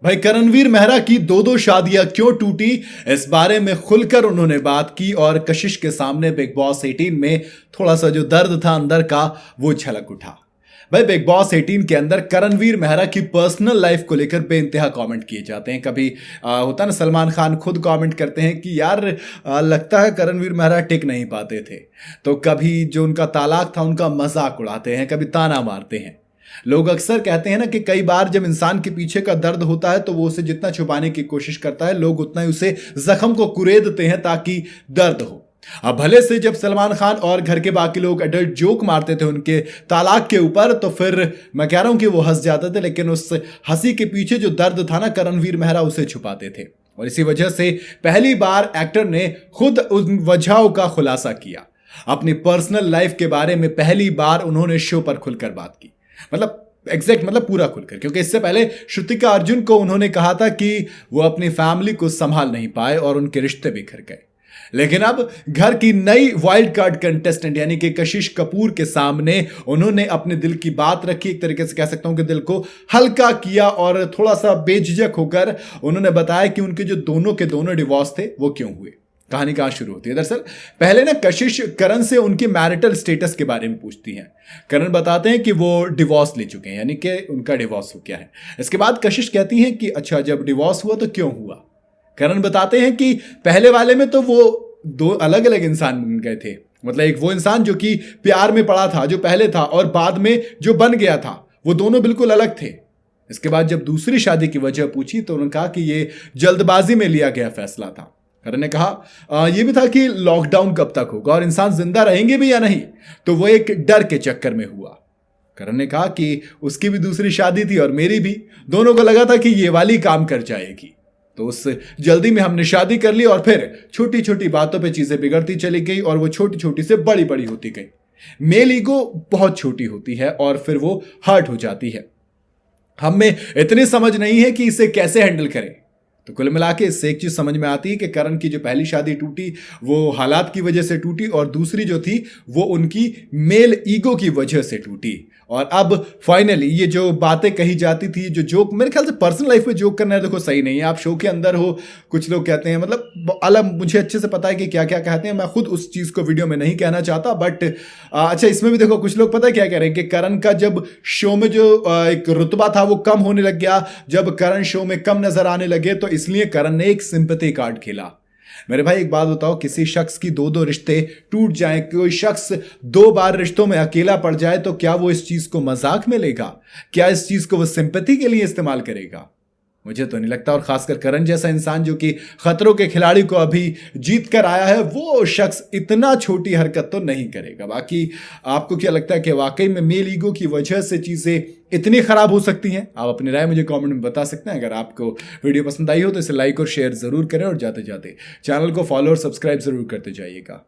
भाई करणवीर मेहरा की दो दो शादियां क्यों टूटी, इस बारे में खुलकर उन्होंने बात की और कशिश के सामने बिग बॉस 18 में थोड़ा सा जो दर्द था अंदर का वो झलक उठा। भाई बिग बॉस 18 के अंदर करणवीर मेहरा की पर्सनल लाइफ को लेकर बेइंतहा कमेंट किए जाते हैं। कभी होता ना, सलमान खान खुद कमेंट करते हैं कि यार लगता है करणवीर मेहरा टिक नहीं पाते थे। तो कभी जो उनका तालाक था उनका मजाक उड़ाते हैं, कभी ताना मारते हैं। लोग अक्सर कहते हैं ना कि कई बार जब इंसान के पीछे का दर्द होता है तो वो उसे जितना छुपाने की कोशिश करता है, लोग उतना ही उसे जख्म को कुरेदते हैं ताकि दर्द हो। अब भले से जब सलमान खान और घर के बाकी लोग एडल्ट जोक मारते थे उनके तालाक के ऊपर, तो फिर मैं कह रहा हूं कि वो हंस जाते थे, लेकिन उस हंसी के पीछे जो दर्द था ना, करणवीर मेहरा उसे छुपाते थे। और इसी वजह से पहली बार एक्टर ने खुद उन वजहों का खुलासा किया। अपनी पर्सनल लाइफ के बारे में पहली बार उन्होंने शो पर खुलकर बात की। मतलब एग्जैक्ट मतलब पूरा खुलकर, क्योंकि इससे पहले श्रुतिका अर्जुन को उन्होंने कहा था कि वो अपनी फैमिली को संभाल नहीं पाए और उनके रिश्ते बिखर गए। लेकिन अब घर की नई वाइल्ड कार्ड कंटेस्टेंट यानी कि कशिश कपूर के सामने उन्होंने अपने दिल की बात रखी। एक तरीके से कह सकता हूं कि दिल को हल्का किया और थोड़ा सा बेझिझक होकर उन्होंने बताया कि उनके जो दोनों के दोनों डिवोर्स थे वो क्यों हुए। कहानी कहां शुरू होती है? दरअसल पहले ना कशिश करण से उनके मैरिटल स्टेटस के बारे में पूछती हैं। करण बताते हैं कि वो डिवोर्स ले चुके हैं, यानी कि उनका डिवोर्स हो गया है। इसके बाद कशिश कहती हैं कि अच्छा, जब डिवोर्स हुआ तो क्यों हुआ? करण बताते हैं कि पहले वाले में तो वो दो अलग अलग इंसान बन गए थे। मतलब एक वो इंसान जो कि प्यार में पड़ा था जो पहले था, और बाद में जो बन गया था वो दोनों बिल्कुल अलग थे। इसके बाद जब दूसरी शादी की वजह पूछी तो उन्होंने कहा कि ये जल्दबाजी में लिया गया फैसला था। करण ने कहा यह भी था कि लॉकडाउन कब तक होगा और इंसान जिंदा रहेंगे भी या नहीं, तो वो एक डर के चक्कर में हुआ। करण ने कहा कि उसकी भी दूसरी शादी थी और मेरी भी, दोनों को लगा था कि ये वाली काम कर जाएगी, तो उस जल्दी में हमने शादी कर ली और फिर छोटी छोटी बातों पे चीजें बिगड़ती चली गई और वो छोटी छोटी से बड़ी बड़ी होती गई। मेल ईगो बहुत छोटी होती है और फिर वो हर्ट हो जाती है। हमें इतनी समझ नहीं है कि इसे कैसे हैंडल करें। तो कुल मिला के इससे एक चीज समझ में आती है कि करण की जो पहली शादी टूटी वो हालात की वजह से टूटी, और दूसरी जो थी वो उनकी मेल ईगो की वजह से टूटी। और अब फाइनली ये जो बातें कही जाती थी, जो जोक, मेरे ख्याल से पर्सनल लाइफ में जोक करना है देखो सही नहीं है। आप शो के अंदर हो, कुछ लोग कहते हैं, मतलब अलग, मुझे अच्छे से पता है कि क्या क्या कहते हैं, मैं खुद उस चीज को वीडियो में नहीं कहना चाहता, बट अच्छा इसमें भी देखो कुछ लोग पता है क्या कह रहे हैं कि करण का जब शो में जो एक रुतबा था वो कम होने लग गया। जब करण शो में कम नजर आने लगे तो इसलिए करण ने एक सिंपैथी कार्ड खेला। मेरे भाई एक बात बताओ, किसी शख्स की दो दो रिश्ते टूट जाएं, कोई शख्स दो बार रिश्तों में अकेला पड़ जाए, तो क्या वो इस चीज को मजाक में लेगा? क्या इस चीज को वो सिंपैथी के लिए इस्तेमाल करेगा? मुझे तो नहीं लगता। और खासकर करण जैसा इंसान जो कि खतरों के खिलाड़ी को अभी जीत कर आया है, वो शख्स इतना छोटी हरकत तो नहीं करेगा। बाकी आपको क्या लगता है कि वाकई में मेल ईगो की वजह से चीजें इतनी खराब हो सकती हैं? आप अपनी राय मुझे कमेंट में बता सकते हैं। अगर आपको वीडियो पसंद आई हो तो इसे लाइक और शेयर जरूर करें, और जाते जाते चैनल को फॉलो और सब्सक्राइब जरूर करते जाइएगा।